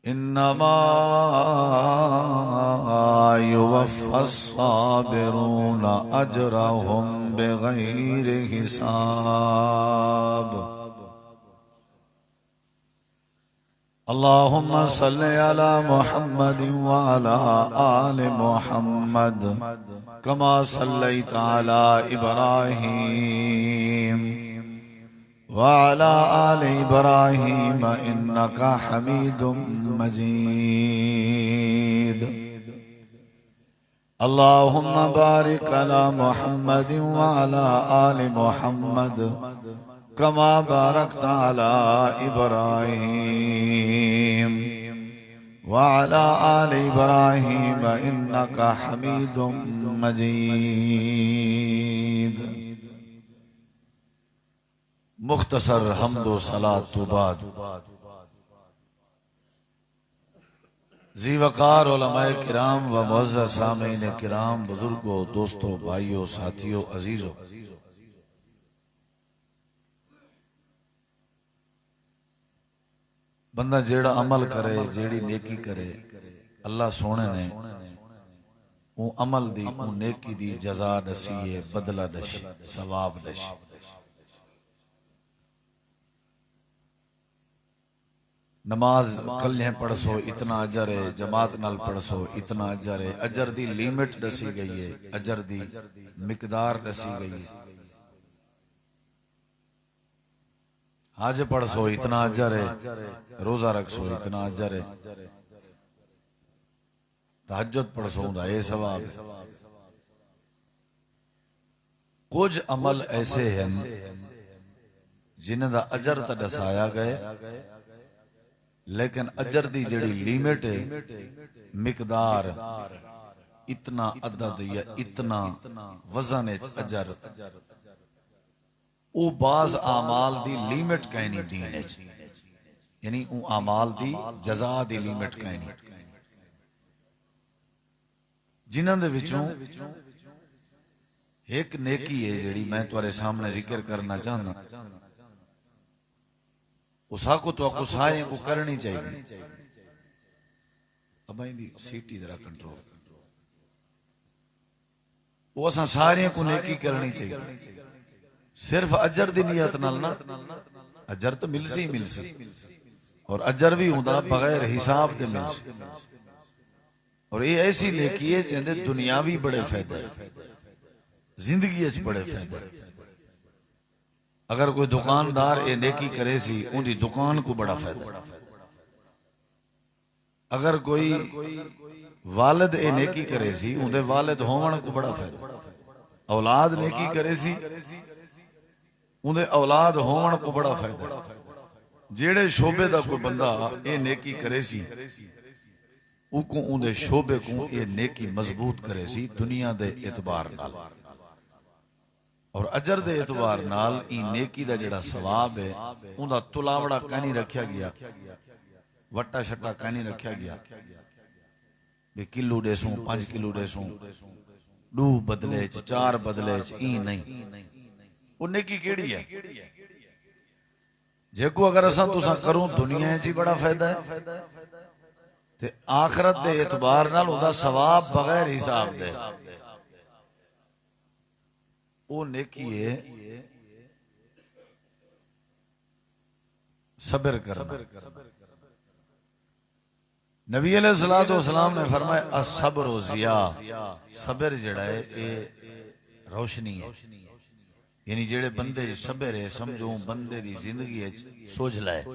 इन्नमा युवफ़्फ़स-साबिरून अजरहुम बिग़ैरि हिसाब। अल्लाहुम्मा सल्लि अला मुहम्मद व अला आलि मुहम्मद कमा सल्लैता अला इब्राहीम व अला आलि इब्राहीम इन्नका हमीदुम मजीद। अल्लाहुम्मा बारिक अला मुहम्मद व अला आलि मुहम्मद कमा बारकता अला इब्राहीम व अला आलि इब्राहीम इन्नका हमीदुम मजीद। मुख्तसर हम्दो सलात बाद ज़ीवकार उलमाए किराम व मुअज़्ज़ज़ सामीन किराम, बुजुर्गों, दोस्तों, भाइयों, साथियों, अजीजों, बंदा जेड़ा अमल करे, जेड़ी नेकी करे, अल्लाह सोने ने वो अमल दी, वो नेकी दी जजा दसी है, बदला दसी, सवाब दसी। नमाज कल्हे पढ़सो इतना अजर है, जमात नाल पढ़सो इतना अजर है। अजर दी लिमिट दसी गई है, अजर दी मिकदार दसी गई है। हाज पढ़सो इतना अजर है, रोजा रखसो इतना अजर है, तहज्जुद पढ़सो ये सवाब है। कुछ अमल ऐसे हैं जिन्हां दा अजर तो दसाया गए, लेकिन अजर दी जड़ी लिमिट है, मिकदार इतना अदद या इतना वजन अजर, वो बाज आमाल दी लिमिट कहनी दीन है, यानी वो आमाल दी जजा दी लिमिट कहनी। जिन्हां दे विचों एक नेकी है जिहड़ी मैं तुहारे सामने जिक्र करना चाहना, उसको तो आपको सारे को करनी चाहिए। अब इंदी सीटी जरा कंट्रोल, वो असा सारे को नेकी करनी चाहिए। सिर्फ अजर दी नियत नाल ना, अजर तो मिलसी ही मिलसी, और अजर भी होंदा बगैर हिसाब दे मिलसी। और ये ऐसी नेकी है जिंदे दुनियावी बड़े फायदे, जिंदगी च बड़े फायदे। अगर कोई दुकानदार ये नेकी करे सी, उनकी दुकान को बड़ा फायदा। अगर कोई वालिद ये नेकी करे सी, उनके वालिद होवन को बड़ा फायदा। औलाद नेकी करे सी, उनके औलाद होवन को बड़ा फायदा। जेड़े शोबे दा कोई बंदा ये नेकी करे सी, उनको उनके शोबे को ये नेकी मजबूत करे सी दुनिया दे एतबार नाल, और अजर दे एतबार नाल ई नेकी दा जेड़ा सवाब है उनका तुलावड़ा कहनी रखा गया, वट्टा छट्टा कहनी रखा गया भी किलो देसूं, 5 किलो देसूं, 2 बदले च 4 बदले च, ई नहीं। वो नेकी केड़ी है जेको अगर असा तुसा करूं दुनिया च बड़ा फायदा है, ते आखरत दे एतबार नाल उनका सवाब बगैर हिसाब दे। वो नेकी है सब्र करना। नबी अलैहिस्सलातु वस्सलाम ने फरमाया अस्सब्र ज़िया, सब्र जड़ा है ये रोशनी है। यानी जेड़े बंदे सब्र है समझो बंदे दी जिंदगी सोझला है,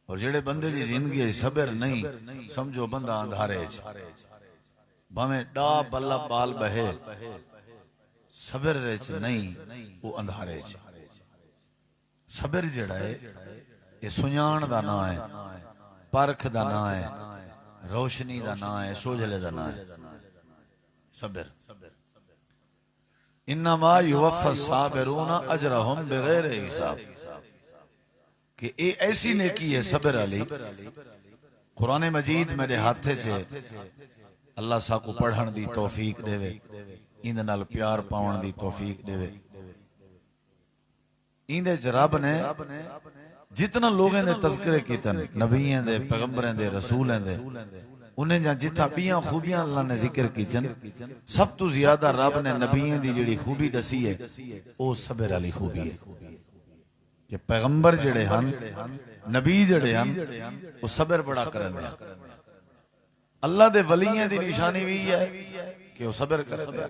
और जेड़े बंदे दी जिंदगी सब्र नहीं समझो बंदा अंधारे भावे डा बल्ला बाल बहे, सब्र नहीं वो अंधारे। सब्र जड़ा है ये सुजान दा ना है, परख दा ना है, रोशनी दा ना है, सोझले दा ना है सब्र। इन्नमा युवफ़्फ़स-साबिरून अजरहुम बिग़ैरि हिसाब, कि ये ऐसी नेकी है सब्र अली। कुरान मजीद मेरे हाथे च, अल्लाह साकू पढ़न दी तौफीक देवे, इंदे नाल प्यार पाउण दी तौफीक देवे। इंदे च रब ने जितना लोगों ने तज़किरे कीतन नबियों दे पैगंबरों दे रसूलों दे उन्हें जा जिथा बियां खूबियां अल्लाह ने जिक्र कीचन सब तो ज्यादा रब ने नबियों दी जिहड़ी खूबी दसी है वो सबर वाली खूबी है कि पैगंबर जिहड़े हन नबी जिहड़े हन वो सबर बड़ा करंदे अल्लाह दे वलियां दी निशानी भी है कि वो सबर करदे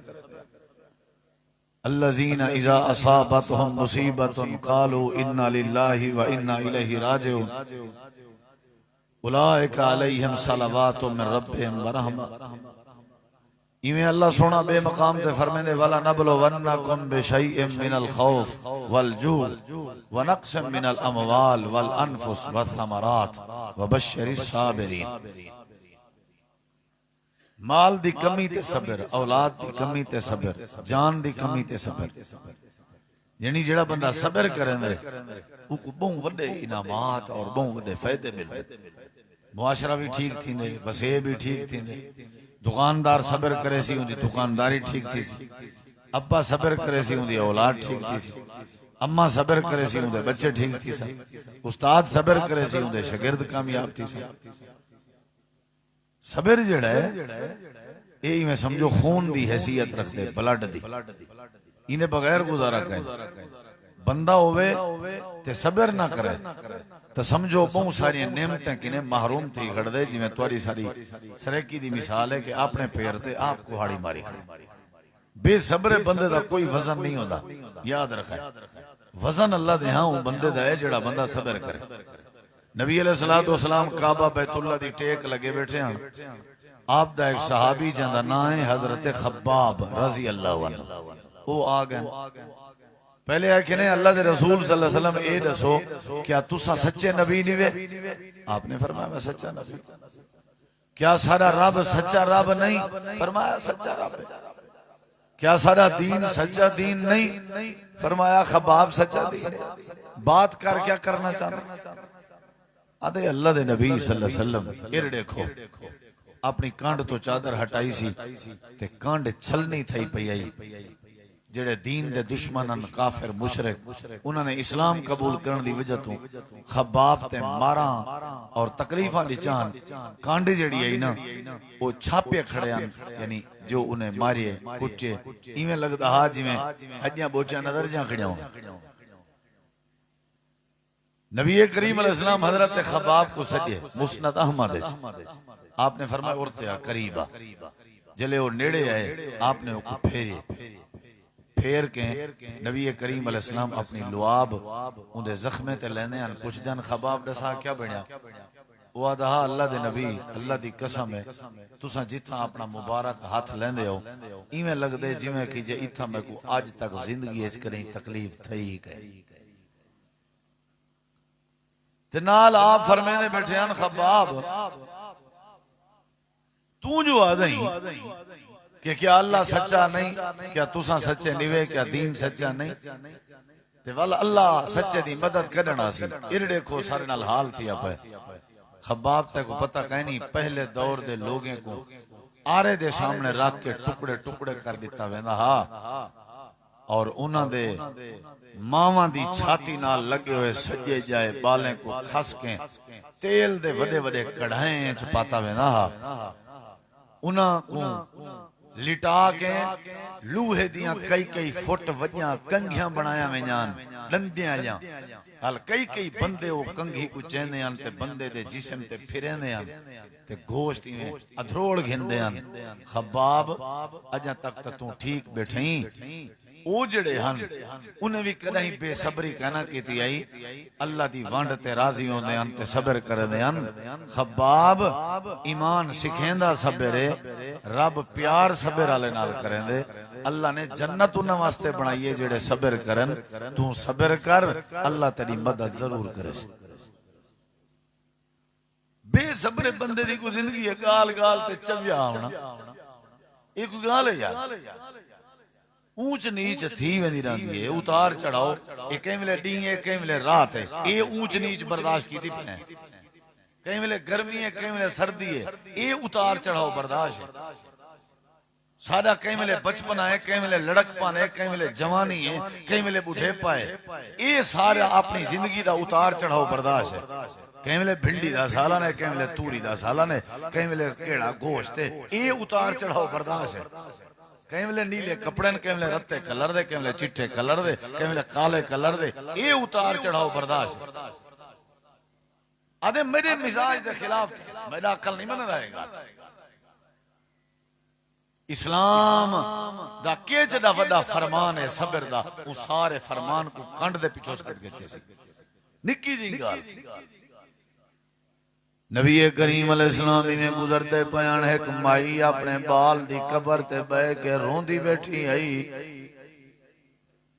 अल्लज़ीना इज़ा असाबतहुम मुसीबतुन क़ालू इन्ना लिल्लाहि व इन्ना इलैहि राजिऊन उलाइका अलैहिम सलवातुम मिन रब्बिहिम व रहमा इवें अल्लाह सोना बेमकाम ते फरमांदे वाला नबलुवन्नकुम बिशैइन मिनल खौफ वल जू व नक़्सिम मिनल अमवाल वल अनफुस वस्समरात व बश्शिरिस साबिरीन माल दी कमी ते सबर औलाद दी कमी ते सबर जान दी कमी ते सबर यानी जेड़ा बंदा सबर करेंदे उको बहुत वड्डे इनामात और बहुत वड्डे फायदे मिलदे मुआशरा भी ठीक थींदे वसे भी ठीक थींदे दुकानदार सबर करे सी उनकी दुकानदारी ठीक थी सी अब्बा सबर करे सी उनकी औलाद ठीक थी सी अम्मा सबर करे सी उनके बच्चे ठीक थी सी उस्ताद सबर करे सी उनके शागिर्द कामयाब थी सी सबर जेड़ा है यही मैं समझो खून दी हैसियत रखते ब्लड दी इन्हें बगैर गुजारा करे बंदा होवे ते सबर ना करे तो समझो बहुत सारी नेमतें किने महरूम थी खड़ दे जिवें तुहाडी सारी सरेकी दी मिसाल है कि आपने पैर ते आप कुहाड़ी मारी बेसबरे बंदे दा कोई वजन नहीं होता याद रखे वजन अल्लाह दे हां वो बंदे दा है जेड़ा बंदा सबर करे नबी अलैहिस्सलातु वस्सलाम काबा बैतुल्लाह दी टेक लगे बैठे हैं आप दा एक सहाबी जिंदा नाम है हजरत खब्बाब रजी अल्लाह अन्हु वो आ गए पहले आखे ने अल्लाह दे रसूल सल्लल्लाहु अलैहि वसल्लम ए दसो क्या तुसा सच्चे नबी निवे आपने फरमाया मैं सच्चा नबी क्या सारा रब सच्चा रब नहीं फरमाया सच्चा रब क्या सारा दीन सच्चा दीन नहीं फरमाया खब्बाब सच्चा दीन बात कर क्या करना चाहते आदे अल्लाह दे नबी सल्लल्लाहु अलैहि वसल्लम इर देखो अपनी कांड तो चादर हटाई सी ते कांड छलनी थई पई आई जेड़े दीन दे दुश्मन काफिर मुशरिक उन्होंने इस्लाम कबूल करने की वजह तो खब्बाब ते मारा और तकलीफां दी चान कांड जेड़ी आई ना वो छापे खड़े यानी जो उन्हें मारे कुचे इवें लगदा हा जिवें हज्जियां बोचा नजर जा खड़िया नबी करीम अलैहिस्सलाम हजरत खब्बाब को सजे मुस्नद अहमद आपने फरमाया उरते करीबा जले वो नेड़े आए आपने वो फेरे फेर के नबी करीम अलैहिस्सलाम अपनी लुआब उनके जख्मे ते लेने हैं कुछ दिन खब्बाब दसा क्या बनया वो आदा अल्लाह दे नबी अल्लाह दी कसम है तुसा जितना अपना मुबारक हाथ लेंदे हो इवें लगदे जिवें कि जे इथा मैं को आज तक जिंदगी च कहीं तकलीफ थई गई ते नाल आप फरमांदे बैठे हैं खब्बाब तू जो आदई कि क्या अल्लाह सच्चा नहीं क्या तुसा सच्चे निवे क्या दीन सच्चा नहीं ते वाल अल्लाह सच्चे दी मदद करना सी इरड़े को सारे नाल हाल थिया पे खब्बाब तक पता कहीं नहीं पहले दौर दे लोगों को आरे दे सामने रख के टुकड़े टुकड़े कर दिता वेंदा हा और उन्हां दे मावां दी छाती नाल लगे हुए सजे जाए बालें को खस के तेल दे वडे वडे कढ़ाए च पाता वेंदा हा उन्हां को लिटा के लूहे दियां कई कई फुट वजियां कंघियां बनाया वेंजान डंडियां जा हल कई कई बंदे वो कंघी को चेंदे हन ते बंदे दे जिस्म ते फिरेंदे हन ते गोश्त इवें अधरोड़ घिंदे हन खब्बाब अजा तक तू ठीक बैठई ओ जड़े हन उन्हें भी कदई बेसब्री कहना कीती आई अल्लाह दी वंड ते राजी होंदे हन ते सबर करदे हन खब्बाब ईमान सिखेंदा सबरे रब प्यार सबर वाले नाल करेंदे अल्लाह ने जन्नत उन्हां वास्ते बनाई है जेड़े सबर करन तू सबर कर अल्लाह तेरी मदद जरूर करे बेसब्रे बंदे दी कोई जिंदगी है गाल गाल ते चव्या होना एक गाल है यार ऊंच नीच थी वेंदी रहंदी है उतार चढ़ाओ एक कई वेले डी है कई वेले रात है ए ऊंच नीच बर्दाश्त कीती पे कई वेले गर्मी है कई वेले सर्दी है ए उतार चढ़ाओ बर्दाश्त है सादा कई वेले बचपन है, कई वेले लड़कपन है, कई वेले जवानी है, कई वेले बुढ़ेपा है। ये सारा अपनी जिंदगी का उतार चढ़ाव बर्दाश्त है। कई वेले भिंडी का सालन है, कई वेले तूरी का सालन है, कई वेले केड़ा गोश्त है। ये उतार चढ़ाव बर्दाश्त है। कई वेले नीले कपड़े, कई वेले रत्ते कलर दे, कई वेले चिट्टे कलर दे, कई वेले काले कलर दे। ये उतार चढ़ाव बर्दाश्त है। आदे मेरे मिजाज के खिलाफ मेरा अकल नहीं मन रहेगा। इस्लाम दा के जड़ा वड्डा फरमान है सबर दा, वो सारे फरमान को कंड दे पिछो सट गए सी। निक्की जी गल नबी करीम अलैहिस्सलाम में गुजरते पयान एक माई अपने बाल दी कबर ते बह के रोंदी बैठी आई।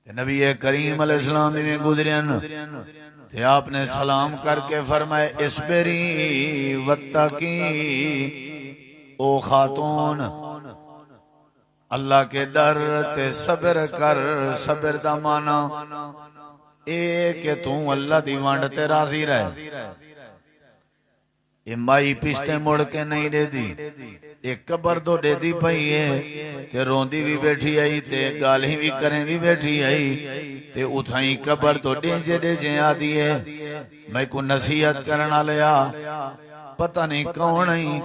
नबी करीम अलैहिस्सलाम में गुजरन ते आपने सलाम करके फरमाए इस्बरी वत्तकी, ओ खातून अल्लाह के डर ते सबर कर। सबर दा माना ए के तू अल्लाह दी वंड ते राजी रह। ये माई पिछते मुड़ के नहीं देती, एक कबर तो देती पई है ते रोंदी भी बैठी आई ते गाली भी करेंदी बैठी आई ते उठाई कबर तो डेंजे डेंजे आदी है। मैं को नसीहत करना लिया, पता नहीं कौन आई।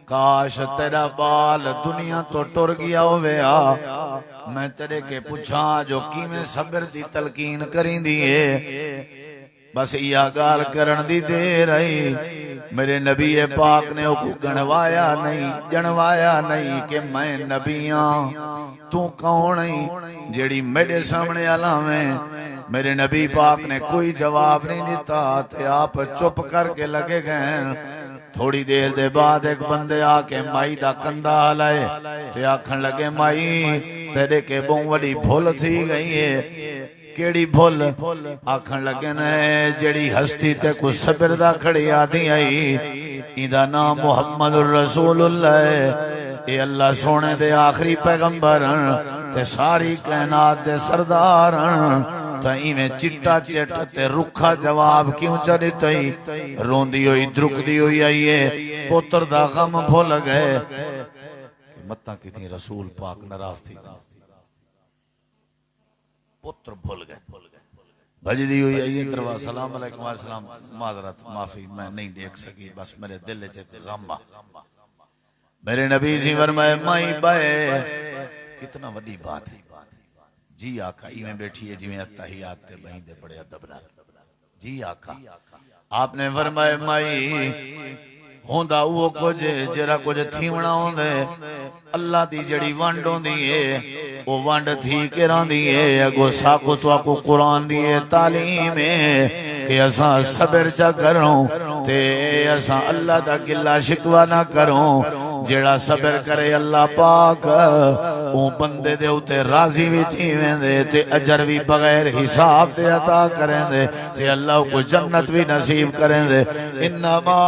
काश तेरा बाल दुनिया तो टुर गया होवे आ, मैं तेरे के पूछा जो कि मैं सबर दी तलकीन करींदी है। बस या गाल करन दी देर आई। मेरे नबी पाक ने गणवाया नहीं, जनवाया नहीं कि मैं नबिया तू कौन है जेड़ी मेरे सामने अलावें। मेरे नबी पाक ने कोई जवाब नहीं दिता ते आप चुप करके लगे गए। थोड़ी देर दे बाद एक बंदे आके माई दा कंधा हलाए ते आखन लगे माई तेरे के बहुत बड़ी भूल थी गई है। केड़ी भुल? आखन लगे ने जेड़ी हस्ती ते को सबर दा खड़ी आदी आई, इदा नाम मुहम्मद रसूलुल्लाह है। ये अल्लाह सोने दे आखिरी पैगंबर ते सारी कायनात दे सरदार। इवें चिट्टा चिट ते रुखा जवाब क्यों चढ़ी? रोंदी हुई द्रुकदी हुई आई है, पुत्र दा गम भुल गए। मत्ता कितनी रसूल पाक नाराज थी, पुत्र भूल गए। भजदी हुई आई दरबार सलाम अलैकुम सलाम, माजरत माफी मैं नहीं देख सकी, बस मेरे दिल च गम आ। मेरे नबी जी फरमाए माई बाए कितना बड़ी बात है जी आका। इवें बैठी है जिवें अत्तहियात ते बहिंदे बड़े अदब नाल जी आका। आपने फरमाए माई होंदा वो कुछ जरा कुछ थीवना होंदे। अल्लाह दी जड़ी वंड होंदी है वो वंड थी के रही है। अगो साकू तो कुरान दी तालीम है कि असा सबर चा करो ते असा अल्लाह दा गिला शिकवा ना करो। जेड़ा सबर करे अल्लाह पाक वो बंदे दे उते राजी भी थी वेंदे ते अजर भी बगैर हिसाब दे अता करेंदे ते अल्लाह को जन्नत भी नसीब करेंदे। इन्नमा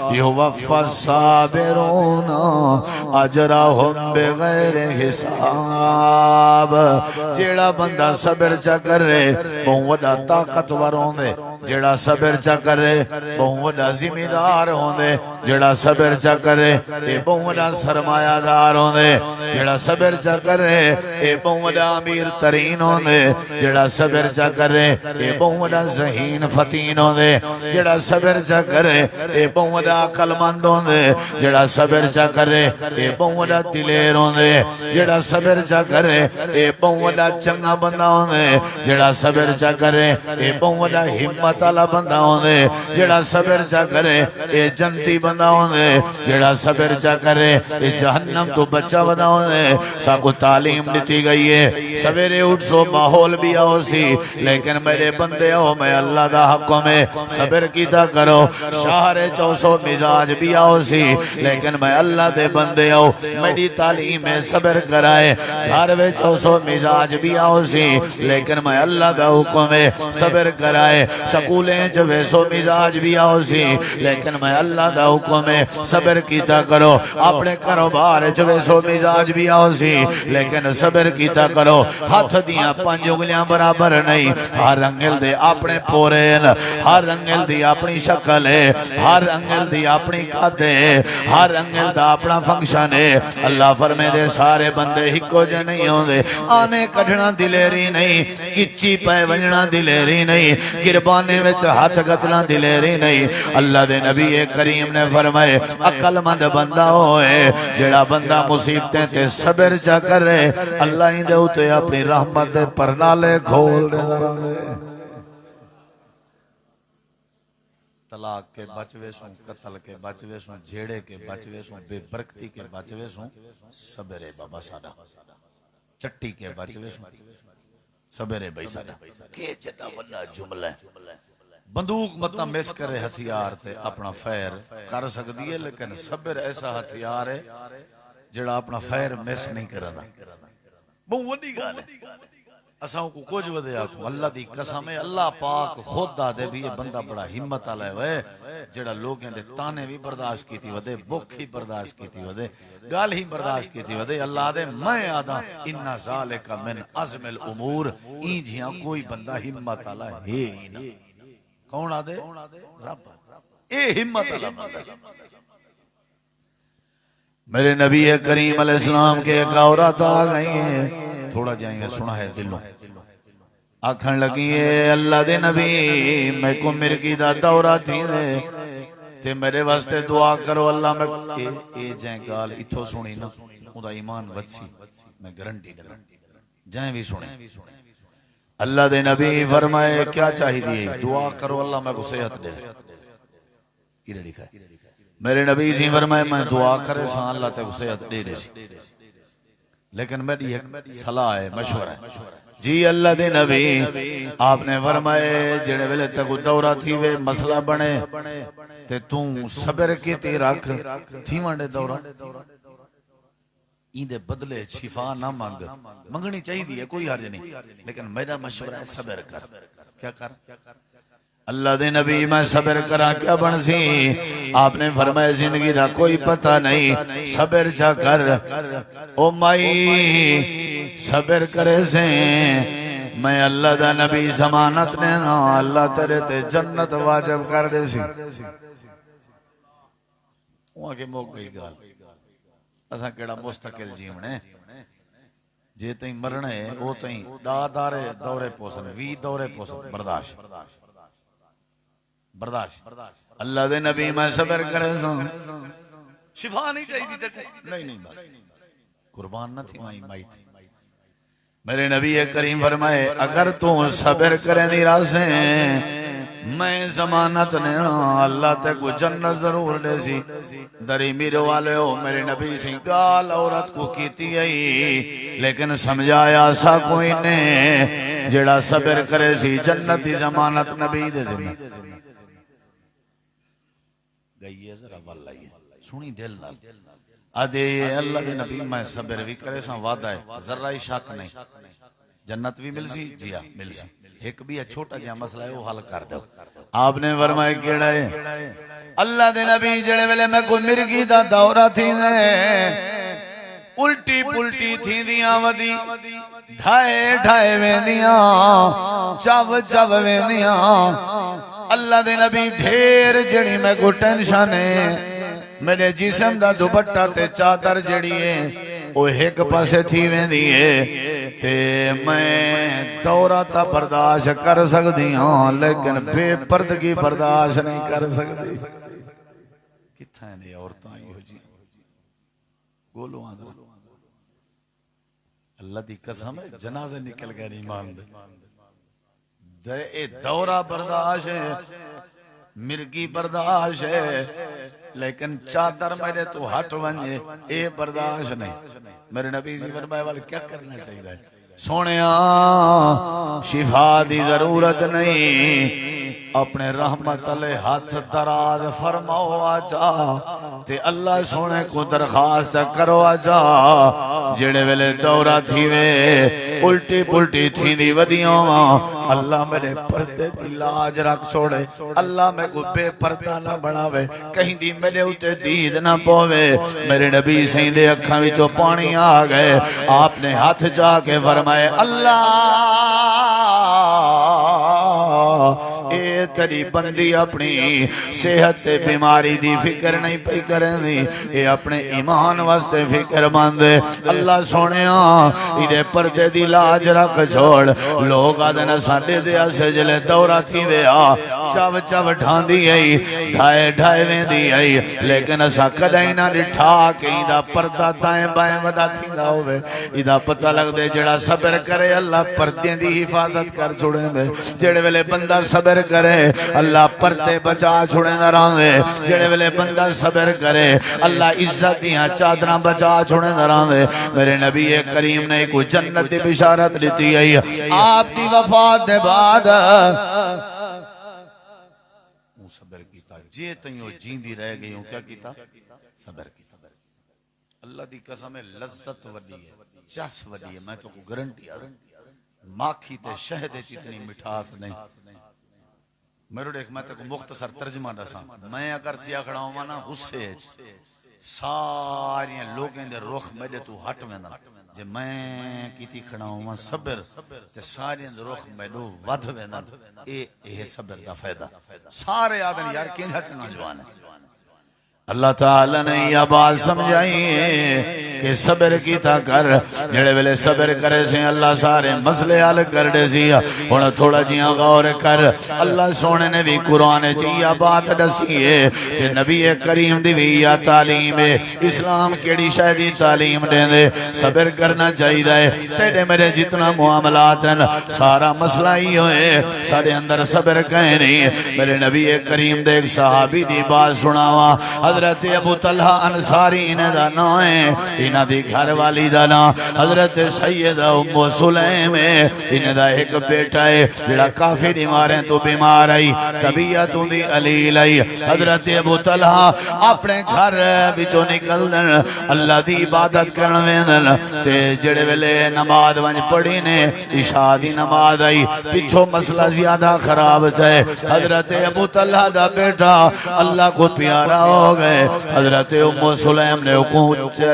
युवफ़्फ़ा साबिरून अजरहुम बिगैर हिसाब। जेड़ा बंदा सबर चा करे बहुत वड्डा ताकतवर होंदे। जेड़ा सबर चा करे बहुत वड्डा जिम्मेदार होंदे। जेड़ा सबर चा करे ये बहुत वड्डा सरमायादार होंदे। जेड़ा सबर चा करे ये बहुत वड्डा अमीर तरीन होंदे। जेड़ा सबर चा करे ये बहुत वड्डा ज़हीन फतीन होंदे। जेड़ा सबर चा करे ये बहुत वड्डा अकलमंद होंदे। जेड़ा सबर चा करे ये बहुत वड्डा दिलेर होंदे। जेड़ा सबर चा करे ये बहुत वड्डा चंगा बंदा होंदे। जेड़ा सबर चा करे ये बहुत वड्डा हिम्मत वाला बंदा होंदे। जेड़ा सबर चा करे ये जन्नती बंदा होंदे। जेड़ा सबर चा करे ये जहन्नम तो बच्चा बंदा होंदे। साको तालीम दी गई है सवेरे उठ सो माहौल भी आओ सी, लेकिन मेरे बंदे हो मैं अल्लाह दा हुक्म है सबर कीता करो। शहर 400 मिजाज भी आओ सी, लेकिन मैं अल्लाह दे बंदे हो मेरी तालीम है सबर कराए। घर में 400 मिजाज भी आओ सी, लेकिन मैं अल्लाह दा हुक्म है सबर कराए। स्कूलें च वैसो मिजाज भी आओ सी, लेकिन मैं अल्लाह दा हुक्म है सबर कीता करो। अपने कारोबार च वैसो मिजाज भी आओ सी, लेकिन सबर कीता करो। हाथ दियां 5 उंगलियां बराबर नहीं, हर अंगल दे अपने पोरे न, हर अंगल दी अपनी शक्ल है, हर अंगल दी अपनी कद है, हर अंगल दा अपना फंक्शन है। अल्लाह फरमे दे सारे बंदे इको जे नहीं होंदे, आने कढ़ना दिलेरी नहीं, किच्ची पै वजना दिलेरी नहीं, गिरबाने विच हाथ गतना दिलेरी नहीं। अल्लाह दे नबी करीम ने फरमाए अकलमंद बंदा होए जेड़ा बंदा मुसीबतें ते सबर चा करे, अल्लाह इंदे उते अपनी रहमत दे परनाले खोल दे। तलाक के बचवे सू, कत्ल के बचवे सू, झेड़े के बचवे सू, बेबरकती के बचवे सू, सबरे बाबा साडा चट्टी के बचवे सू, सबरे भाई साडा के जदा वड्डा जुमला है। बंदूक मत मिस करे हथियार ते अपना फैर कर सकती है, लेकिन सबर ऐसा हथियार है जेड़ा अपना फैर मिस नहीं करदा। बहुत वड्डी गल है। असा को कुछ वदे आखो अल्लाह दी कसम है, अल्लाह पाक खुद आदे भी ये बंदा बड़ा हिम्मत वाला है जेड़ा लोगों दे ताने भी बर्दाश्त कीती वदे, भुख ही बर्दाश्त कीती वदे, गाल ही बर्दाश्त कीती वदे। अल्लाह दे मैं आदा इन्ना ज़ालिका मिन अज़मिल उमूर, ई जियां कोई बंदा हिम्मत वाला है ही ना। कौन आदे? रब। ए हिम्मत वाला बंदा। मेरे नबी करीम अलैहिस्सलाम के एक औरत आ गई है, थोड़ा जाएंगे सुना है दिलों, आखन लगी है अल्लाह दे नबी मैं को मिर्गी दा दौरा थी ते मेरे वास्ते दुआ करो। अल्लाह मैं ए जै गाल इथों सुनी ना ओदा ईमान वसी, मैं गारंटी दे जै भी सुने। अल्लाह दे नबी फरमाए क्या चाहिए? दुआ करो अल्लाह मैं को सेहत दे। ये लिखा है मेरे नबी जी फरमाए मैं दुआ करे सा अल्लाह ते सेहत दे दे सी, लेकिन मेरी एक सलाह है, मशवरा है जी। अल्लाह दे नबी आपने फरमाए जेड़े वेले तक दौरा थी वे मसला बने ते तू सबर कीती रख थीवां दे दौरा, इंदे बदले शिफा ना मांग, मंगनी चाहिए कोई हर्ज नहीं, लेकिन मेरा मशवरा है सबर कर। क्या कर? अल्लाह दे नबी मैं सबर करा क्या बन सी? आपने फरमाया जिंदगी का कोई पता नहीं, सबर चा कर। ओ माई सबर करे से मैं अल्लाह दा नबी जमानत ने ना अल्लाह तेरे ते जन्नत वाजिब कर दे सी। आगे मुक गई गाल, असा केड़ा मुस्तकिल जीवने जे तई मरना है वो तई दादारे दौरे पोसन 20 दौरे पोसन बर्दाश्त बर्दाश्त। अल्लाह दे नबी मैं सबर करे शिफा नहीं चाहिए तक नहीं नहीं बस कुर्बान न थी माई माई थी। मेरे नबी करीम फरमाए अगर तू सबर करे दी रासे मैं जमानत ने अल्लाह ते को जन्नत जरूर दे सी। दरी मेरो वाले हो मेरे नबी सी गाल औरत को कीती आई, लेकिन समझाया सा कोई ने जेड़ा सबर करे सी जन्नत दी जमानत नबी दे जिम्मे गई है। जरा वाला सुनी दिल नाल आदे अल्लाह दे नबी मैं सबर भी करे सा वादा है, जरा ही शक नहीं जन्नत भी मिल सी। जी हां मिल सी। एक भी छोटा जिहा मसला है वो हल कर दो। आपने फरमाया केड़ा है? अल्लाह दे नबी जेड़े वेले मैं कोई मिर्गी दा दौरा थी ने उल्टी पुल्टी थी दियां वदी ढाए ढाए वेंदियां चव चव वेंदियां। अल्लाह दे नबी ढेर जड़ी मैं को टेंशन है मेरे जिस्म दा दुपट्टा ते चादर जड़ी है ओ एक पासे थी वेंदी है ते मैं दौरा ता बर्दाश्त कर सकदी हां, लेकिन बेपर्दगी बर्दाश्त नहीं कर सकदी। कित्थे ने औरतां इहो जी बोलो अल्लाह दी कसम है जनाजे निकल गए ईमान दे। ए दौरा बर्दाश्त है, मिर्गी बर्दाश्त है, लेकिन चादर मेरे तो हट वने ए बर्दाश्त नहीं। मेरे नबी जी फरमाए वाले क्या करना चाहिए? सोनिया शिफा दी जरूरत नहीं, अपने रहमत अले हाथ दराज फरमाओ आजा ते अल्लाह सोने को दरखास्त करो आजा जेड़े वेले दौरा थीवे उल्टी पुल्टी थींदी वदियों अल्लाह मेरे पर्दे दी लाज रख छोड़े अल्लाह मैं को बेपर्दा ना बनावे कहीं दी मेरे उते दीद ना पोवे मेरे नबी सही दे अखां विचों पानी आ गए आपने हाथ जाके फरमाए अल्लाह ए तेरी बंदी अपनी सेहत ते बीमारी दी फिक्र नहीं पई करनी ए अपने ईमान वास्ते फिक्रमंद अल्लाह सोनिया इदे पर्दे दी लाज रख छोड़ लोग आदन साडे ते असे जले दौरा थी वेआ चव चव ढांदी आई ढाए ढाए वेंदी आई लेकिन असा कदई ना डिठा के इदा पर्दा दाएं बाएं वदा थींदा होवे इदा पता लगदे जेड़ा सब्र करे अल्लाह पर्दे दी हिफाजत कर छुड़ेंदे जेड़े वेले बंदा सब्र करे अल्लाह पर्दे बचा छुड़ेंदा रहंदे जेड़े वेले बंदा सब्र करे अल्लाह इज्जत दियां चादरां बचा छुड़ेंदा रहंदे मेरे नबी करीम ने को जन्नत दी बिशारत दी आई आप दी वफात दे बाद सब्र कीता जे तइयो जींदी रह गई हूं क्या कीता सब्र कीता अल्लाह दी कसम है लज्जत वडी है चस वडी है मैं तो को गारंटी माखी ते शहद च इतनी मिठास नहीं मेरे देख मैं तेको मुख्तसर तर्जमा दसा मैं अगर थिया खड़ा होवा ना गुस्से सारे लोगों दे रुख मेरे तू हट वेंदा जे मैं कीती खड़ा होवा सब्र ते सारे दे रुख मेरे वध वेंदा ए सब्र दा फायदा सारे आदमी यार केंजा चंगा जवान है अल्लाह ताला ने यह बात समझाई कि सब्र कीता कर जेड़े वेले सब्र करे से अल्लाह सारे मसले हल कर दे सी हुण थोड़ा जिया गौर कर अल्लाह सोने ने भी कुरान च यह बात दसी है ते नबी करीम दी भी यह तालीम है इस्लाम केड़ी शय दी तालीम देंदे सब्र करना चाहिए तेरे मेरे जितना मुआमलात हैं सारा मसला ही होए साडे अंदर सब्र कहे नहीं मेरे नबी करीम दे एक सहाबी दी बात सुनावा हजरत अबू तलहा अंसारी इन्हां दा नाम है इन्हां दी घरवाली दा नाम हजरत सैयदा उम्मु सुलैम है इन्हां दा एक बेटा है जेड़ा काफी बीमारें तो बीमार आई तबीयत उंदी अलील आई हजरत अबू तलहा अपने घर विचों निकलदन अल्लाह दी इबादत करन वेंदन ते जेड़े वेले नमाज वंज पढ़ी ने इशा दी नमाज आई पिछो मसला ज्यादा खराब थे हजरत अबू तलहा दा बेटा अल्लाह को प्यारा हो गए हजरत उम्मु सुलैम ने उनको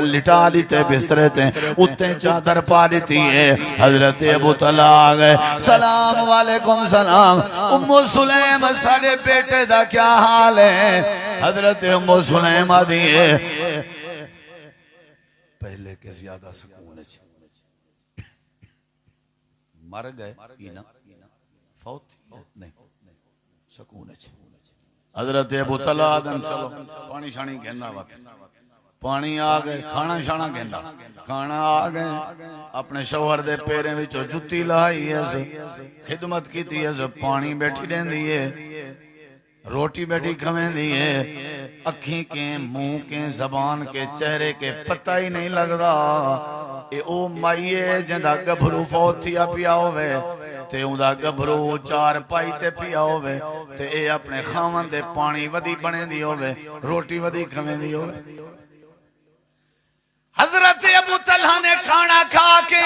लिटा दीते बिस्तरे ते उत्ते चादर पा दी है हजरत अबू तलहा आ गए सलाम वालेकुम सलाम उम्मु सुलैम सारे बेटे दा क्या हाल है हजरत उम्मु सुलैम आदि है पहले के ज्यादा सुकून है मर गए ना फौत नहीं सुकून है हजरत अबू तलहा आदम चलो पानी शानी कहना बात पानी आ गए खाना शाना कहना खाना आ गए अपने शौहर दे पैरें विचों जुत्ती लाई है खिदमत की पानी बैठी रहंदी है रोटी बैठी खवेंदी है अखी के मुंह के जबान के चेहरे के पता ही नहीं लगता ए ओ माईए जिंदा गभरू फौत थिया पिया होवे ते उदा गभरू चार पाई ते पिया होवे ते ए अपने खावन दे पानी वदी बनेंदी होवे रोटी वदी खवेंदी होवे हजरत अबू तलहा ने खाना खा के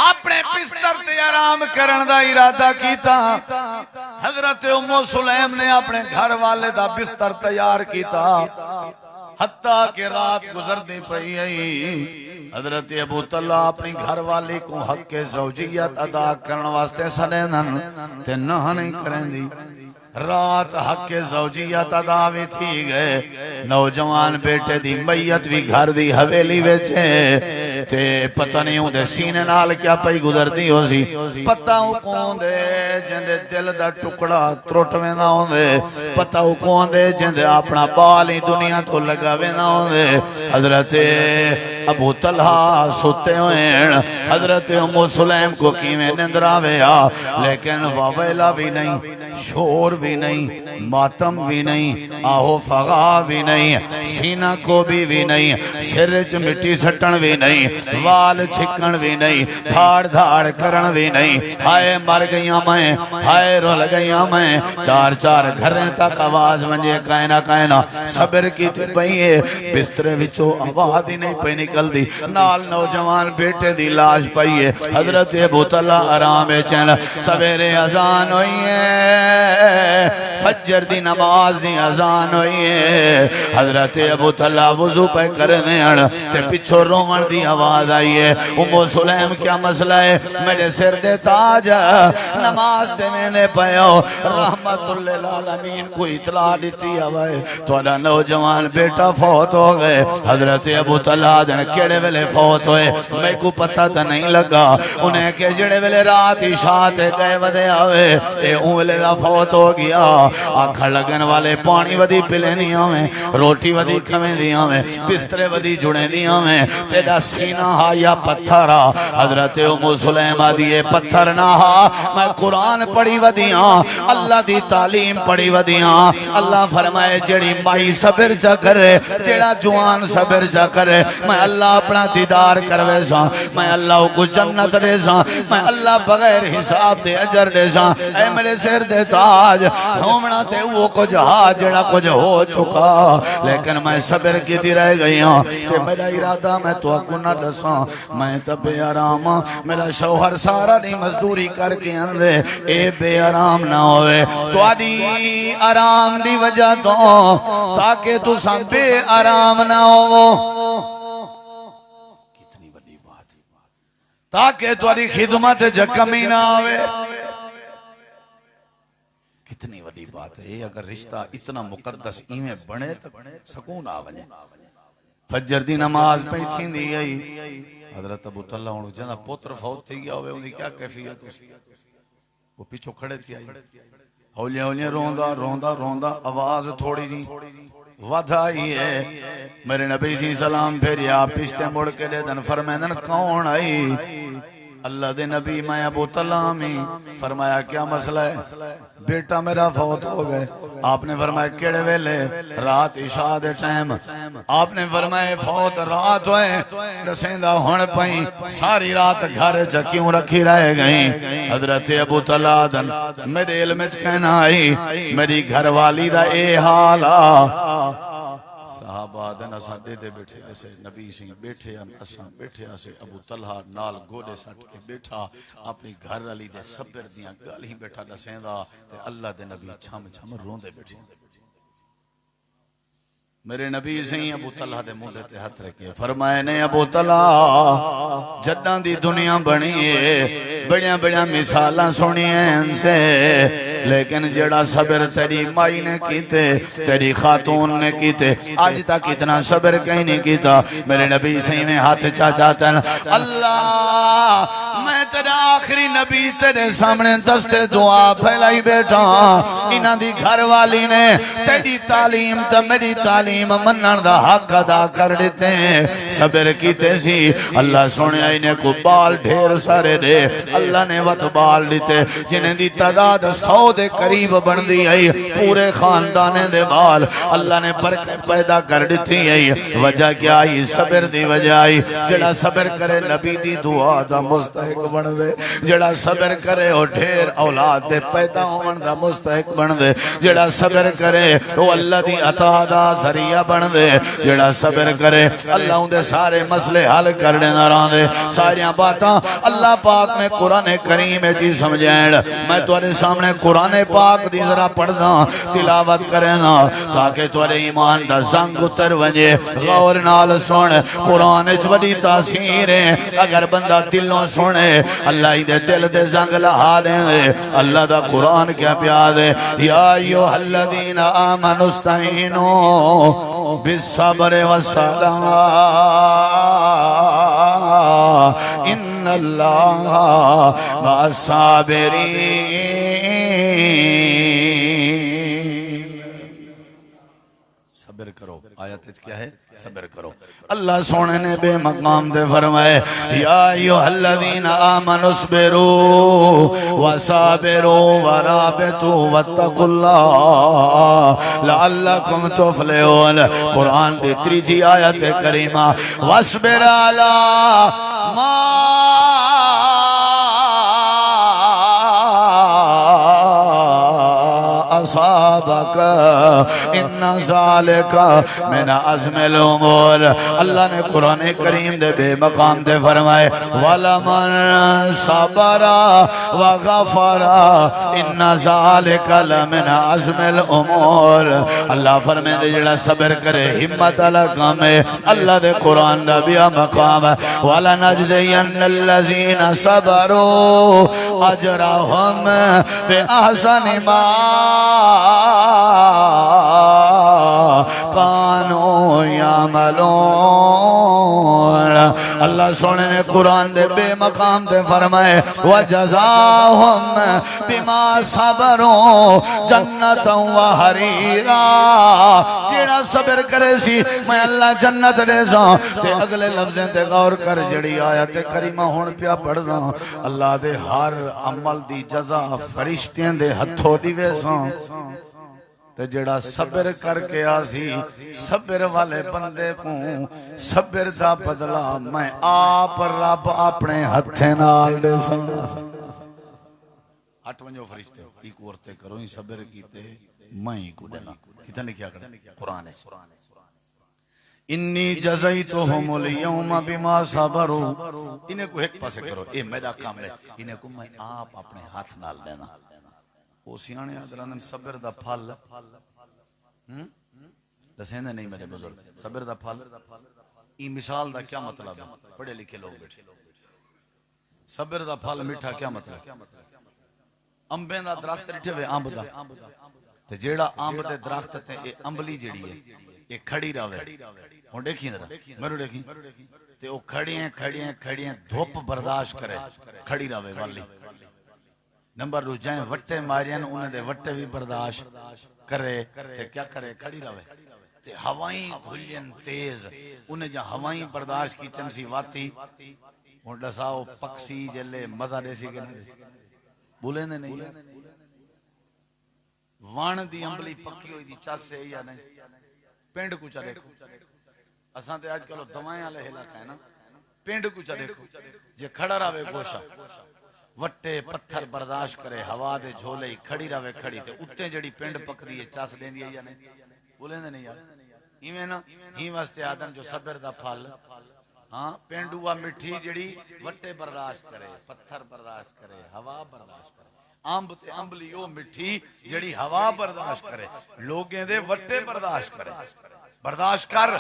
अपने बिस्तर ते आराम करन दा इरादा कीता हजरत उम्मु सुलैम ने अपने घर वाले दा बिस्तर तैयार कीता हत्ता के रात गुजरती पई हजरत अबू तलहा अपनी घर वाली को हक के ज़ौजियत अदा करने वास्ते सनेंदन ते ना नहीं करेंदी रात हक के ज़ौजियत अदा भी थी गए नौजवान बेटे दी मैयत भी घर दी हवेली विच ते पता नहीं उहदे सीने नाल क्या पई गुजरदी हो सी पता कौन दे जिंदे दिल दा टुकड़ा त्रुट वेंदा होंदे पता कौन दे जिंदे अपना बाल ही दुनिया तो लगावे ना होंदे हजरत अबू तलहा सुते हुए हजरत उम्मु सुलैम को किवें निंद्र आवे लेकिन वावेला भी नहीं शोर भी नहीं, मातम भी नहीं, आहो फगा भी नहीं, सीना को भी नहीं, सिर च मिट्टी सटन भी नहीं, वाल छिकन भी नहीं, धाड़ धाड़ करन भी नहीं। हाय मर गईया मैं, हाय रुल गईया मैं। चार चार घरें तक आवाज वंजे कहना कहना सबर की पई है। बिस्तरे विचों आवाज ही नहीं पई निकलती। नाल नौजवान बेटे दी लाश पई है। हजरत अबू तलहा आराम चैन सवेरे अजान हुई है, फजर दी नमाज दी अजान हुई है। हजरत अबू तलहा वुजू पे करने ते पिछो रोवन दी आवाज आई है। उम्मो सुलैम क्या मसला है? मेरे सिर दे ताज नमाज ते मैंने पयो रहमतुल लिल आलमीन को इतला दी आवे तोड़ा नौजवान बेटा फौत हो गए। हजरत अबू तलहा दिन केड़े वेले फौत होए मैं को पता तो नहीं लगा। उन्हें के जेड़े वेले रात इशा ते गए वदे आवे ए उवेले दा फौत हो गया। आखा लगन वाले पानी वदी पिले नहीं आवे, रोटी वदी खवे दी आवे, बिस्तरे वदी जुड़े दी आवे। तेरा सीना हा या पत्थर आ? हजरत उम्मु सुलैमा दिए पत्थर ना हा, मैं कुरान पढ़ी वदिया, अल्लाह दी तालीम पढ़ी वदिया। अल्लाह फरमाए जेड़ी माई सबर चा करे, जेड़ा जवान सबर चा करे, मैं अल्लाह अपना दीदार करवे सा, मैं अल्लाह को जन्नत दे सा, मैं अल्लाह बगैर हिसाब दे अजर दे सा। ऐ मेरे सिर दे ताज होमना ते वो कुछ हा जेड़ा कुछ हो चुका, लेकिन मैं सबर की रह गई हां। ते मेरा इरादा मैं तो को ना दसा, मैं तो बेआराम, मेरा शौहर सारा दी मजदूरी करके आंदे ए बेआराम ना होवे तुआदी आराम दी वजह तो, ताकि तुसा बेआराम ना होवो। कितनी बड़ी बात है, ताकि तुआदी खिदमत च कमी ना आवे। कितनी बड़ी बात है। अगर रिश्ता इतना मुकद्दस इवें बने तो सुकून आ वने। फजर दी नमाज पे थींदी आई। हजरत अबू तलहा हुन जना पुत्र फौत थी गया होवे उनकी क्या कैफियत उसी वो पीछे खड़े थी आई। हौले हौले रोंदा रोंदा रोंदा आवाज थोड़ी जी वधाई है। मेरे नबी सी सलाम फेरिया पिछते मुड़ के दे दन फरमांदन कौन आई? अल्लाह दे नबी मैं अबू तलहा में। फरमाया क्या मसला है? बेटा मेरा फौत हो गए। आपने फरमाया केड़े वेले? रात इशा दे टाइम। आपने फरमाया फौत रात होए दसेंदा हुण पई, सारी रात घर च क्यों रखी रह गई? हजरत अबू तलहा दन मेरे इल्म च कहना आई मेरी घरवाली दा ए हाल आ। साहबा दन असा दे बैठे ऐसे नबी सिंह बैठे असा बैठे ऐसे अबू तलहा नाल गोडे सट के बैठा अपनी घर वाली दे सबर दियां गल ही बैठा दसेंदा ते अल्लाह दे नबी छम छम रोंदे बैठे। मेरे नबी सही अबू तलहा दे मुंडे ते हाथ रखे फरमाए ने अबू तलहा जद्दां दी दुनिया बनी है बड़िया बड़िया मिसालां सुनियां इनसे, लेकिन जेड़ा सबर तेरी माई ने कीते तेरी खातून ने कीते आज तक इतना सबर कहीं नहीं कीता। मेरे नबी सही में हाथ चाहता अल्लाह मैं तेरा आखिरी नबी तेरे सामने दस्ते दुआ फैलाई बैठा। इन्हां दी घर वाली ने तेरी तालीम ते मेरी तालीम मनण दा हक अदा कर दिते, सबर कीते सी। अल्लाह सुनिया इन्हें को बाल ढेर सारे दे, अल्लाह ने वत बाल दिते जिन्हें दी तादाद 100 दे करीब बनदी आई। पूरे खानदाने दे बाल अल्लाह ने बरकत पैदा कर दी आई। वजह क्या आई? सबर दी वजह आई। जेड़ा सबर करे नबी दी दुआ दा मुस्तहिक बन दे, जेड़ा सबर करे ओ ढेर औलाद दे पैदा होवन दा मुस्तहिक बन दे, जेड़ा सबर करे ओ अल्लाह दी अता दा जरिया बन दे, जेड़ा सबर करे अल्लाह उनदे सारे मसले हल करने ना रहांदे। सारियां बातां अल्लाह पाक ने कुरान करीम में जी समझाण। मैं तुहाडे सामने कुरान पाक दी जरा पढ़दा तिलावत करेना ताकि तुहाडे ईमान दा जंग उतर वजे। गौर नाल सुन, कुरान च बड़ी तासीर है। अगर बंदा दिलों सुने अल्लाह दे दिल दे जंग लहा दे। अल्लाह दा कुरान क्या प्यार है, या अय्युहल्लज़ीना आमनुस्तईनु बिस्सब्रि वस्सलाम इन्नल्लाहा मअस्साबिरीन। सब्र करो। आयत क्या है? सब्र करो। अल्लाह सोने ने बेमकाम दे फरमाए या अय्युहल्लज़ीना आमनुस्बिरू वसाबिरू वराबितू वत्तकुल्लाह लअल्लकुम तुफलिहून। कुरान दी तीजी आयत करीमा वस्बिर अला मा असाबक इन्ना ज़ालिका मिन अज़्मिल उमूर। अल्लाह ने कुरान करीम दे बेमकाम दे फरमाए वलमन सबरा व गफरा इन्ना ज़ालिका लमिन अज़्मिल उमूर। अल्लाह फरमाए जेड़ा सब्र करे हिम्मत वाला काम है। अल्लाह दे कुरान दा भी मकाम है वलनजज़ियन्नल लज़ीना सबरू अजरहुम बिअहसनि मा कानू यामलून। अल्लाह सोने ने कुरान दे बेमकाम दे फरमाए वजज़ाहुम बिमा सबरू जन्नतन व हरीरा। जेड़ा सब्र करे सी मैं अल्लाह जन्नत दे सा। ते अगले लफ्ज़ें ते गौर कर जड़ी आयत करीमा हुण पिया पढ़दा अल्लाह दे हर अमल दी जज़ा फरिश्तियां दे हथों दिवे सा। ते जेड़ा सब्र करके आसी सब्र वाले बंदे को सब्र दा बदला मैं आप रब अपने हथे नाल देसां। हट वंजो फरिश्ते एक औरते करो ही सब्र कीते मैं ही को देना कितने क्या कर कुरान है इन्नी जज़ैतुहुमुल यौमा बिमा सबरू। इन्हें को एक पासे करो ए मेरा काम है इन्हें को मैं आप अपने हाथ नाल देना। वो सियाने आदरान सब्र दा फल दसेंदे नहीं मेरे बुजुर्ग सब्र दा फल ई मिसाल दा क्या मतलब है? पढ़े लिखे लोग बैठे सब्र दा फल मीठा क्या मतलब? अंबे दा दरख्त डिठे वे अंब दा ते जेड़ा अंब दे दरख्त ते ए अंबली जेड़ी है ये खड़ी रवे हुन देखी जरा मेरे देखी ते ओ खड़ियां धुप बर्दाश्त करे खड़ी रवे वाली। नंबर 2 जाए वट्टे मारियन उन्हें दे वट्टे भी बर्दाश्त करे ते क्या करे खड़ी रवे। ते हवाएं घुलियन तेज उन्हें जा हवाएं बर्दाश्त की चंसी वाती हुन दसाओ पक्षी जले मजा देसी के नहीं बोले ने नहीं वाण दी अंबली पक्की हुई दी चस है या नहीं पिंड कुचा देखो असां ते आजकल दवाएं वाले इलाका है ना पिंड कुचा देखो जे खड़ा रवे गोशा वट्टे पत्थर बर्दाश्त करे हवा दे झोले खड़ी रवे खड़ी ते उत्ते जड़ी पिंड पकदी है चस देंदी है या नहीं बोले ने नहीं यार इवें ना ही वास्ते आदम जो सब्र दा फल हां पेंडुआ मिठी जड़ी वट्टे बर्दाश्त करे पत्थर बर्दाश्त करे हवा बर्दाश्त करे अंब ते अंबली ओ मिठी जड़ी हवा बर्दाश्त करे लोगें दे वट्टे बर्दाश्त करे बर्दाश्त कर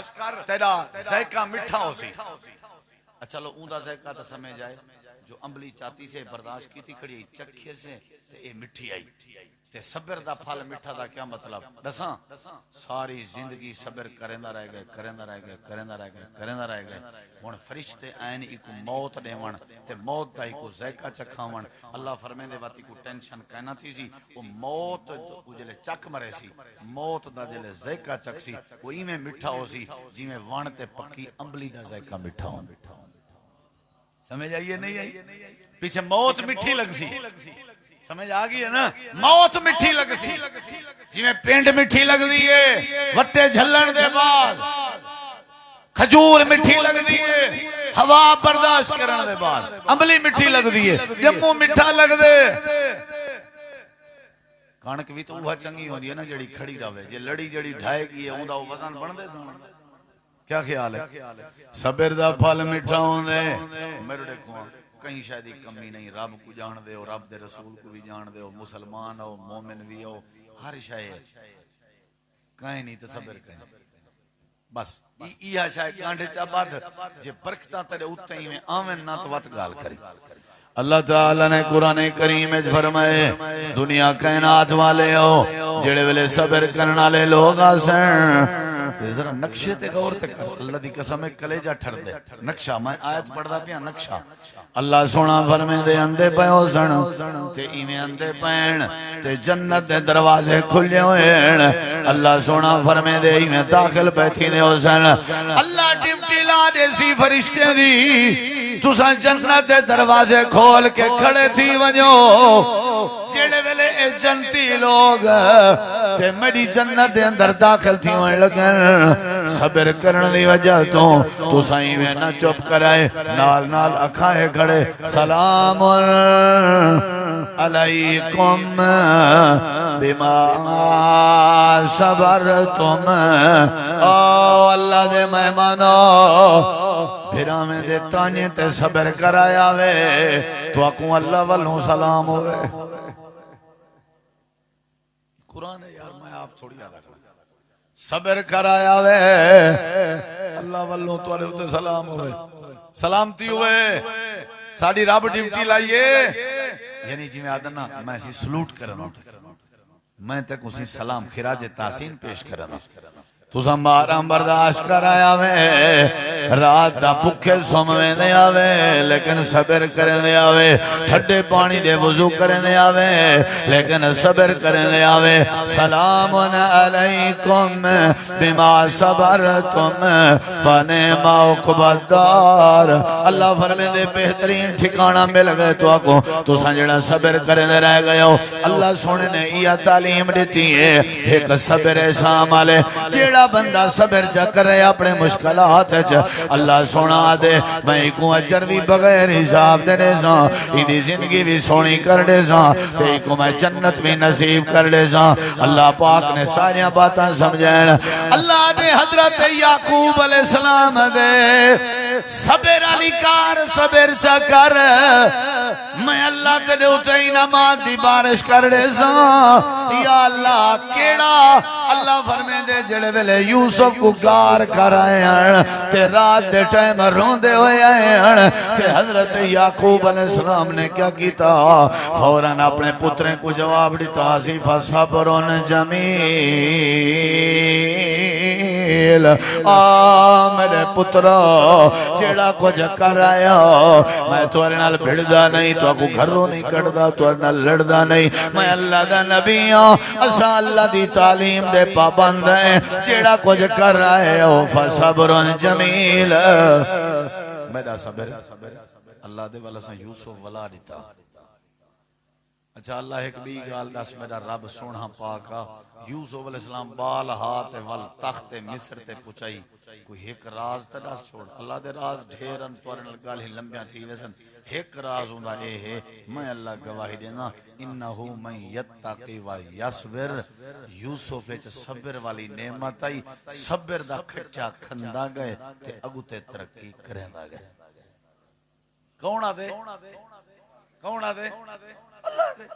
तेरा जायका मिठा होसी। अच्छा लो ऊंदा जायका तो समय जाए जो अंबली चाती से बर्दाश्त की थी खड़ी चखे से ते ए मिठी आई ते सब्र दा फल मिठा दा क्या मतलब दसा सारी जिंदगी सब्र करेंदा रह गए हुन फरिश्ते आइन इको मौत देवण ते मौत दा इको जायका चखावण। अल्लाह फरमांदे वाती को टेंशन कहना थी सी ओ मौत उजले चक मरे सी मौत दा जले जायका चखसी ओ इवें मिठा होसी जिवें वण ते पक्की अंबली दा जायका मिठा हो। समझ आइए नहीं आई पीछे मौत मिठी लगसी समझ आ गई है ना मौत मिठी लगसी जिवें पिंड मिठी लगदी है वट्टे झल्लण दे बाद खजूर मिठी लगदी है हवा बर्दाश्त करन दे बाद अंबली मिठी लगदी है जम्मू मिठा लगदे। कणक भी तो उहा चंगी होंदी है ना जड़ी खड़ी रवे जे लड़ी जड़ी ढाएगी है उंदा वजन बनदे क्या ख्याल है? सब्र दा फल मिठा होंदे मेरे देखो कहीं शायद कमी नहीं रब को जान दे रब दे रसूल को भी जान दे मुसलमान हो मोमिन भी हो हर शायद कहीं नहीं तो सब्र कहीं बस इहा शायद कांडे चा बात जे बरकता तेरे उत्ते ही में आवन ना तो वत गाल करी। अल्लाह ताला ने कुरान करीम में फरमाए दुनिया कायनात वाले हो जेड़े वेले सब्र करने वाले लोग आसन ते जरा नक्शे ते गौर ते कर अल्लाह दी कसम है कलेजा ठर दे नक्शा मैं आयत पढ़दा पिया नक्शा अल्लाह सोना फरमांदे अंधे पयो सन ते इवें अंधे पैण ते जन्नत दे दरवाजे खुले होए अल्लाह सोना फरमांदे इवें दाखिल बैठी ने हो सन अल्लाह ड्यूटी ला दे सी फरिश्ते दी तुसा जन्नत दे दरवाजे खोल के खड़े थी वजो जेड़े वेले ए जन्नती लोग ते मेरी जन्नत दे अंदर दाखिल थी होने लगन सब्र करने दी वजह तो तुसा इवें ना चुप कराए नाल नाल अखाए खड़े सलाम अलैकुम बिमा सबरतुम ओ अल्लाह दे मेहमानो फिरा में दे ताने ते सब्र कराया वे तो आकू अल्लाह वालों सलाम होवे कुरान है यार मैं आप थोड़ी याद रखना सब्र कराया वे अल्लाह वालों तुम्हारे उते सलाम होवे सलामती होवे साडी रब ड्यूटी लाइए यानी जिवें आदना मैं सी सलूट करना मैं तक उसी सलाम खिराज तासीन पेश करना तुसा मारा बर्दाश्त कराया वे रात दा भुखे सोमवे दे आवे लेकिन सब्र करने दे आवे ठंडे पानी दे वुजू करने दे आवे लेकिन सब्र करने दे आवे सलाम अलैकुम बिमा सबरतुम फनिमा उक़बदार अल्लाह फरमांदे बेहतरीन ठिकाना मिल गए तो को तुसा जेड़ा सब्र करने रह गए हो अल्लाह सोने ने या तालीम दी है एक सब्र शाम वाले जेड़ा बंदा सब्र च करे अपने मुश्किलात च अल्लाह सोना दे मैं को अजर भी बगैर हिसाब देने सा इदी जिंदगी भी सोनी कर दे सा ते को मैं जन्नत भी नसीब कर दे सा अल्लाह पाक ने सारी बातें समझान अल्लाह ने हजरत याकूब अलैहिस्सलाम दे सब्र अली कार सब्र सा कर मैं अल्लाह तेरे उते इनामात दी बारिश कर दे सा या अल्लाह केड़ा अल्लाह फरमांदे जेड़े वेले यूसुफ को गार कर आए ते रात दे टाइम रोंदे हुए आए ते हजरत याकूब अलैहिस्सलाम ने क्या किया फौरन अपने पुत्रे को जवाब दिता सी फसब्रुन जमील आ मेरे पुत्रा जेड़ा कुछ कर आया मैं तुहारे नाल भिड़दा नहीं तुहाको घरों नहीं कढ़दा तुहारे नाल लड़दा नहीं मैं अल्लाह दा नबी हां असा अल्लाह दी तालीम दे पाबंद है जेड़ा कुछ कर रहा है ओ फसब्रुन जमील मेरा सब्र अल्लाह दे वाला सा यूसुफ वला दिता अच्छा अल्लाह एक भी गाल दस मेरा रब सोना पाका यूसुफ अलैहिस्सलाम बाल हाथ वल तख्त मिस्र ते पुचाई कोई एक राज ते दस छोड़ अल्लाह दे राज ढेरन तोरन गाल ही लंबिया थी वैसन एक राज हुंदा ए है मैं अल्लाह गवाही देना इन्नहु मन यत्तकी व यस्बिर यूसुफ विच सब्र वाली नेमत आई सब्र दा खच्चा खंदा गए ते अगू ते तरक्की करंदा गए कौन आदे अल्लाह दे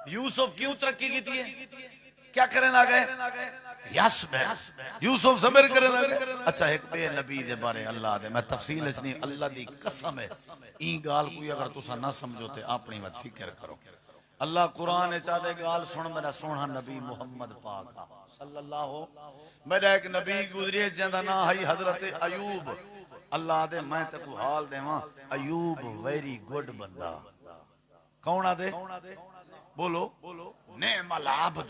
यूसुफ क्यों तरक्की की थी क्या करना गए यस्बिर यूसुफ सब्र करना गए अच्छा एक बे नबी दे बारे अल्लाह दे मैं तफसील च नहीं अल्लाह दी कसम है ई गाल कोई अगर तुसा ना समझो ते अपनी मत फिक्र करो अल्लाह कुरान चाहते गाल सुन मेरा सोना नबी मुहम्मद पाक सल्लल्लाहु मेरा एक नबी गुजरे जिंदा ना है हजरत अयूब अल्लाह दे मैं तेको हाल देवा अयूब वेरी गुड बंदा कौन आदे बोलो नेमल आबद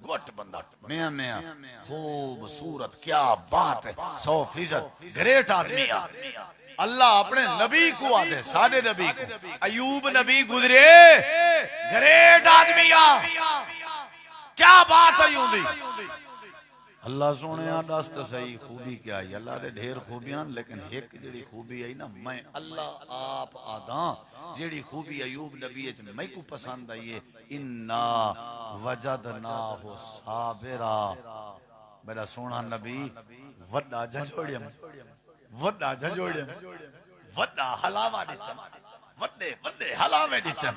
गुड बंदा मियां खूबसूरत क्या बात है 100% ग्रेट आदमी अल्लाह अपने नबी को आदे सारे नबी को अयूब नबी गुजरे ग्रेट आदमी क्या बात है यूं दी अल्लाह सोने दस तो सही खूबी क्या है अल्लाह दे ढेर खूबियां लेकिन एक जेड़ी खूबी आई ना मैं अल्लाह आप आदा जेड़ी खूबी अयूब नबी च मैं को पसंद आई है इन्ना वजदनाहु साबिरा मेरा सोना नबी वड्डा झंझोड़ियम वड्डा हलावा दिता वड्डे हलावे दिता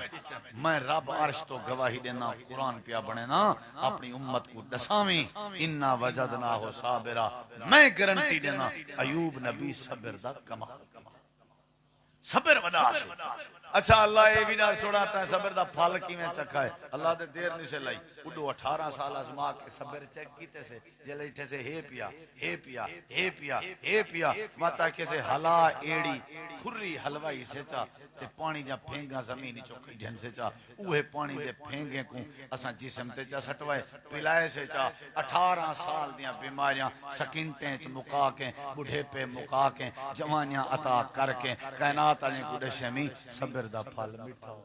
मैं रब अर्श तो गवाही देना कुरान पिया बने ना अपनी उम्मत को दसावी इन्ना वजदनाहु साबिरा मैं गारंटी देना अयूब नबी सब्र दा कमाल सब्र वदा अच्छा अल्लाह ये भी ना सुनाता है सबर दा फल किवें चखा है अल्लाह दे देर नहीं से लाई उडो 18 साल आजमा के सबर चेक कीते से जे इठे से हे पिया हे पिया हे पिया हे पिया माता के से हला एड़ी खुरी हलवाई से चा ते पानी जा फेंगा जमीन चौकी ढन से चा उहे पानी दे फेंगे को असा जिस्म ते चा सटवाए पिलाए से चा 18 साल दियां बीमारियां सकिनते च मुका के बुढ़े पे मुका के जवानियां अता करके कायनात वाले को दशमी सबर दा फल मीठा हो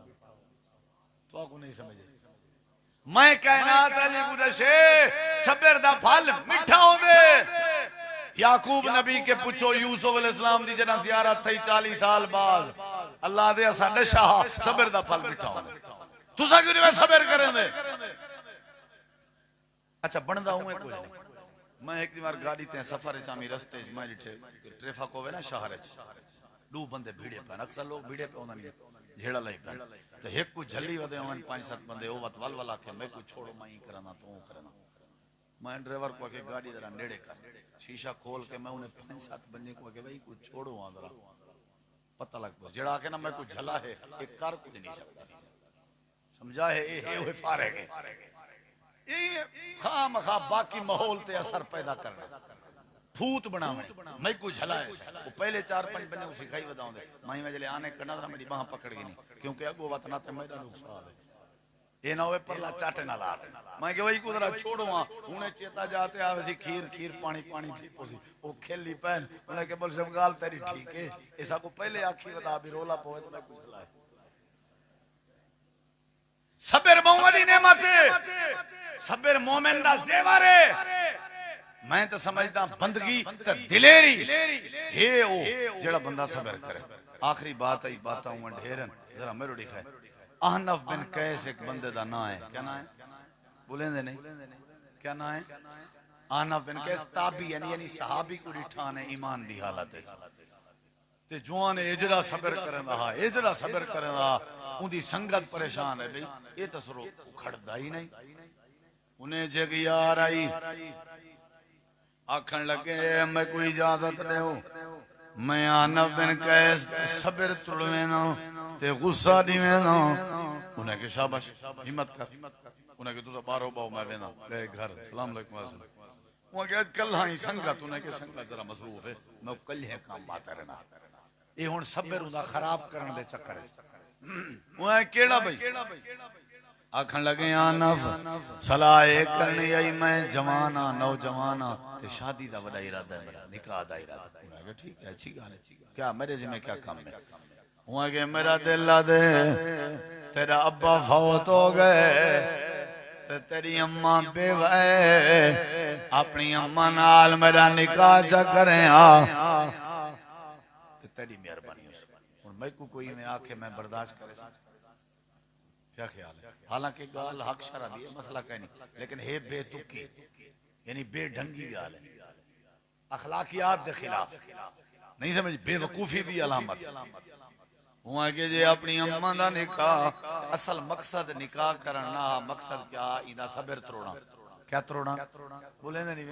तो आपको नहीं समझे मैं कायनात वाले को दशे सबर दा फल मीठा हो दे याकूब नबी के पूछो यूसुफ अलैहिस्सलाम दी जना ज़ियारत थई 40 साल बाद अल्लाह दे असा दशा सबर दा फल मीठा हो तुसा क्यों नहीं सबर करेंगे अच्छा बनदा हूं कोई मैं एक बार गाड़ी ते सफर चामी रस्ते मैं ट्रैफिक होवे ना शहर दो बंदे भीड़े पे अक्सर लोग भीड़े पे होना नहीं झेड़ा लाई पे तो एक को झल्ली वदे होवन 5-7 बंदे ओ वत वल वला के मैं को छोड़ो मैं ही करना तो करना मैं ड्राइवर को के गाड़ी जरा नेड़े कर शीशा खोल के मैं उन्हें 5-7 बंदे को के भाई को छोड़ो जरा पता लग पो जेड़ा के ना मैं को झला है एक कार को नहीं सकता समझा है ये ओए फारे के ये खाम खा बाकी माहौल ते असर पैदा करना फूत बनावे मैं को झला है वो पहले 4-5 बंदे को सिखाई बताऊंदे मैं जले आने करना मेरी बाह पकड़ गई नहीं क्योंकि अगो बात ना ते मेरा नुकसान है ये ना होवे परला चाटे ना लाट मैं के वही को जरा छोड़ो उन्हें चेता जाते आवे सी खीर खीर पानी पानी थी पोसी ओ खेली पहन उन्हें के बोल सब गाल तेरी ठीक है ऐसा को पहले आखी बता भी रोला पोए तो मैं कुछ लाए सबर बहुवडी नेमत सबर मोमिन दा जेवर है मैं तो समझदा बंदगी ते दिलेरी हे ओ जेड़ा बंदा सबर करे आखिरी बात आई बातां ढेरन जरा मेरो दिखाए अहनफ बिन कैस एक बंदे दा ना है क्या ना है बोलेंदे नहीं क्या ना है अहनफ बिन कैस ताबी यानी सहाबी को दिठाने ईमान दी हालत है ते जवान एजड़ा सबर करंदा हा एजड़ा सबर करंदा उंदी संगत परेशान है भाई ये तसरो खड़दा ही नहीं उन्हें जग यार आई आखन लगे मैं कोई इजाजत देओ मैं अहनफ बिन कैस सबर तुड़वे ना ते गुस्सा दिवे ना उन्हें के शाबाश हिम्मत कर उन्हें के तुसा बारो बाओ मैं वेना ले घर सलाम अलैकुम वो के कल हाई संगत उन्हें के संगत जरा मसरूफ है मैं कल है काम बात रहना ये हुन सबर उदा खराब करन दे चक्कर है वो केड़ा भाई आखन लगे अहनफ सलाह करनी आई मैं जवाना नौजवाना ते शादी दा बड़ा इरादा है मेरा निकाह दा इरादा है ठीक है अच्छी बात है क्या मेरे जिम्मे क्या काम है हुआ कि मेरा दिल ला दे तेरा अब्बा फौत हो गए ते तेरी अम्मा बेवा अपनी अम्मा नाल मेरा निकाह च करे ते तेरी मेहरबानी हुन मैं को कोई में आखे मैं बर्दाश्त करे क्या ख्याल है हालांकि गाल हक शरा दी मसला कहीं नहीं लेकिन हे बेतुकी यानी बेढंगी गाल है अखलाकियात के खिलाफ नहीं समझ बेवकूफी दी अलामत हुआ कि जे अपनी अम्मा दा निकाह असल मकसद निकाह करना मकसद क्या इंदा सबर तरोड़ा क्या तरोड़ा बोले नहीं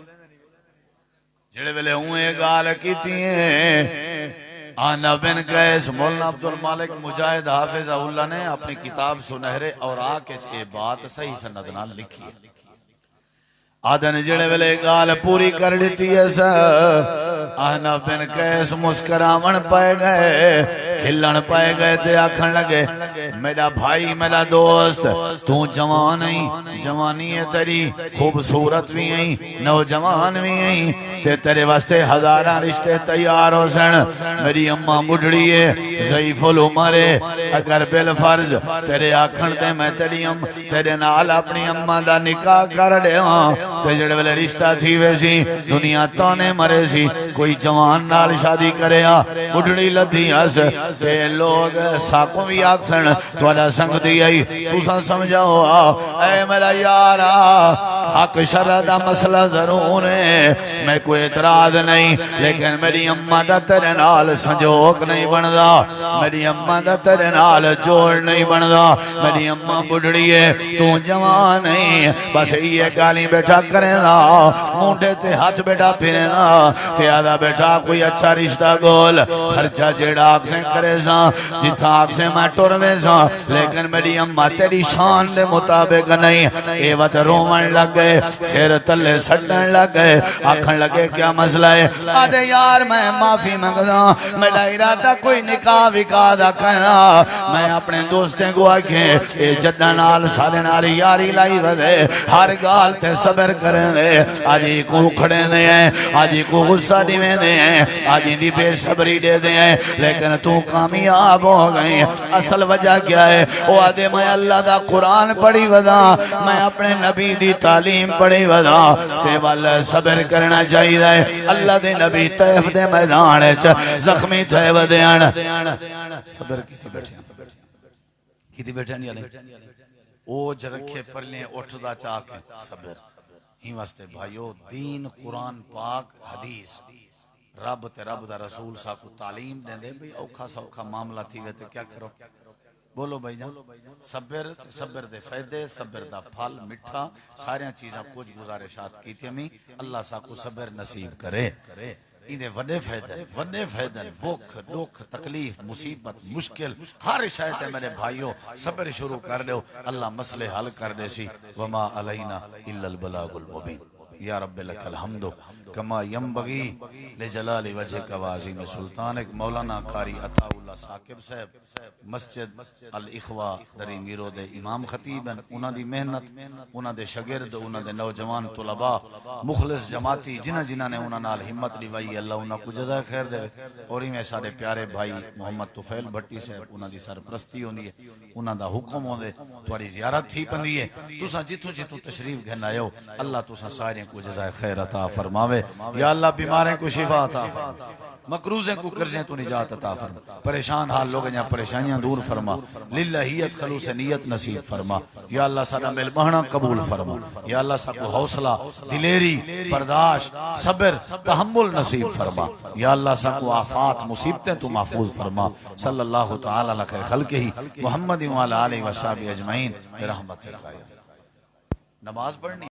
जेड़े वेले हुए गाल कीती अहनफ बिन कैस मौलाना अब्दुल मालिक मुजाहिद हाफिज अल्लाह ने अपनी किताब सुनहरे औराक के ये बात सही सनद नाल लिखी है आदन जेड़े वेले गाल पूरी कर दी है अहनफ बिन कैस मुस्कुरावन पाए गए खिलन पाए गए ते आखन लगे मेरा भाई मेरा दोस्त तू जवान है जवानी है तेरी खूबसूरत भी है नौजवान भी है ते तेरे वास्ते हजारा रिश्ते तैयार हो सन मेरी अम्मा बुढ़ड़ी है ज़ईफुल उमर है अगर बिल फर्ज तेरे आखन ते मैं तेरे नाल अपनी अम्मा दा निकाह कर देवा ते जेड़े वेले रिश्ता थी वैसी दुनिया ताने मरे सी कोई जवान नाल शादी करया बुढ़ड़ी लधी हस ते लोग साकों भी आखसन तुहाडा संगती आई तुसा समझाओ ऐ मेरा यारा हक शरा दा मसला जरूर है मैं कोई एतराज नहीं लेकिन मेरी अम्मा दा तेरे नाल संजोग नहीं बनदा मेरी अम्मा दा तेरे नाल जोड़ नहीं बनदा मेरी अम्मा बुढ़ड़ी है तू जवान है बस ये गाली बैठा करेगा मुंडे ते हाथ बैठा फिरेगा ते आदा बैठा कोई अच्छा रिश्ता गोल खर्चा जेड़ा से करे सा जिथा आखसे मैं टुर वे सा लेकिन मेरी अम्मा तेरी शान दे मुताबिक नहीं ए वत रोवन लग गए सिर तले सटन लग गए आखन लगे क्या मसला है आदे यार मैं माफी मंगदा मेरा इरादा कोई निकाह विकाह दा करना मैं अपने दोस्तें को आखे ए जद्दा नाल सारे नाल यारी लाई वदे हर गाल ते सबर करेंदे आजी को खड़े ने आजी को गुस्सा दिवे दे आजी दी बेसब्री दे दे लेकिन तू कामयाब हो गई असल वजह क्या है वो आदे मैं अल्लाह दा कुरान पढ़ी वदा मैं अपने नबी दी तालीम पढ़ी वदा ते वाल सबर करना चाहिए अल्लाह दे नबी तैफ दे मैदान च जख्मी थे वदयान सबर किती बैठे ओ जरखे परले उठदा चाक सबर ही वास्ते भाइयों दीन कुरान पाक हदीस रब ते रब दा रसूल सा को तालीम देंदे भाई औखा सौखा मामला थी वे ते क्या करो बोलो भाई जान सबर सबर दे फायदे सबर दा फल मिठा सारियां चीज़ां कुछ गुजारिशात कीती मी अल्लाह सा को सबर नसीब करे इदे वडे फायदे भूख दुख तकलीफ मुसीबत मुश्किल हर शय ते मेरे भाइयों सबर शुरू कर दो अल्लाह मसले हल कर दे सी वमा अलैना इल्लल बलागुल मुबीन या रब्बे लकल हम्दु कमा यंबगी ले जलाली वजह वाज़ीम सुल्तान मौलाना कारी अताउल्लाह साकिब साहब मस्जिद अल इखवा दरी मीरो दे इमाम खतीब हैं उन्हां दी मेहनत उन्हां दे शागिर्द उन्हां दे नौजवान तुलबा मुखलिस जमाती जिन्हां जिन्हां ने उन्हां नाल हिम्मत दिवाई अल्लाह उन्हां को जज़ा खैर दे और इवें साडे प्यारे भाई मोहम्मद तुफैल भट्टी साहब उन्हां दी सरपरस्ती होंदी है उन्हां दा हुक्म होंदे तुहाडी ज़ियारत थी पंदी है तुसां जिथों जिथों तशरीफ घन आयो अल्लाह तुसां सारे को जज़ा खैर अता फरमावे या अल्लाह बीमारें को शिफा अता मकरूज़ें को कर्ज़ें तो निजात अता फरमा परेशान हाल लोग या परेशानियां दूर फरमा लिल्लाहियत खलूस नियत नसीब फरमा या अल्लाह सादा मिल बहना कबूल फरमा या अल्लाह साको हौसला दिलेरी बर्दाश्त सब्र तहम्मुल नसीब फरमा या अल्लाह साको आफात मुसीबतें तू महफूज फरमा सल्लल्लाहु तआला अला खैर खल्क़िही मुहम्मद व अला आलिहि व सहाबिहि अजमईन बिरहमतिक। नमाज पढ़नी।